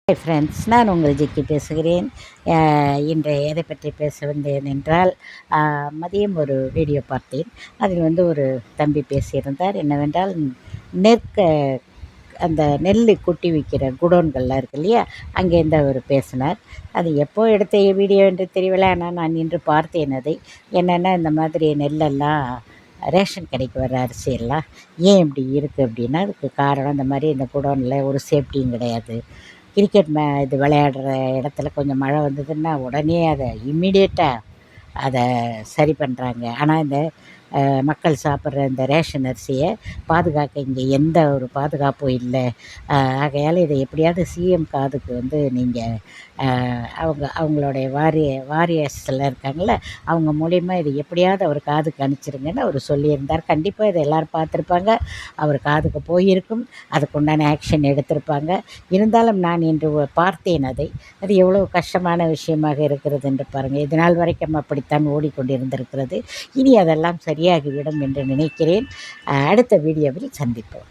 Hi friends, நான் உங்கள் ஜிக்கி பேசுகிறேன். இன்று எதை பற்றி பேச வந்தேன் என்றால், மதியம் ஒரு வீடியோ பார்த்தேன். அதில் ஒரு தம்பி பேசியிருந்தார். என்னவென்றால், நெற்க அந்த நெல் கொட்டி விற்கிற குடோன்கள்லாம் இருக்கு இல்லையா, அங்கேருந்து அவர் பேசினார். அது எப்போ எடுத்த வீடியோ என்று தெரியவில்லை, ஆனால் நான் இன்று பார்த்தேன் அதை. என்னென்னா, இந்த மாதிரி நெல்லெல்லாம் ரேஷன் கடைக்கு வர அரிசியெல்லாம் ஏன் இப்படி இருக்குது அப்படின்னா, அதுக்கு காரணம் இந்த மாதிரி இந்த குடோனில் ஒரு சேஃப்டியும் கிடையாது. கிரிக்கெட் இது விளையாடுற இடத்துல கொஞ்சம் மழை வந்ததுன்னா உடனே அதை இம்மிடியேட்டாக அதை சரி பண்ணுறாங்க. ஆனால் இந்த மக்கள் சாப்பிட்ற இந்த ரேஷன் அரிசியை பாதுகாக்க இங்கே எந்த ஒரு பாதுகாப்பும் இல்லை. ஆகையால் இதை எப்படியாவது சிஎம் காதுக்கு நீங்கள் அவங்களுடைய வாரியர்ஸில் இருக்காங்கள, அவங்க மூலிமா இதை எப்படியாவது அவர் காதுக்கு அனுப்பிச்சிருங்கன்னு அவர் சொல்லியிருந்தார். கண்டிப்பாக இதை எல்லோரும் பார்த்துருப்பாங்க. அவர் காதுக்கு போயிருக்கும், அதுக்குண்டான ஆக்ஷன் எடுத்திருப்பாங்க. இருந்தாலும் நான் இன்று பார்த்தேன் அதை. அது எவ்வளோ கஷ்டமான விஷயமாக இருக்கிறது என்று பாருங்கள். இது நாள் வரைக்கும் அப்படித்தான் ஓடிக்கொண்டிருந்திருக்கிறது. இனி அதெல்லாம் சரியாகிவிடும் என்று நினைக்கிறேன். அடுத்த வீடியோவில் சந்திப்போம்.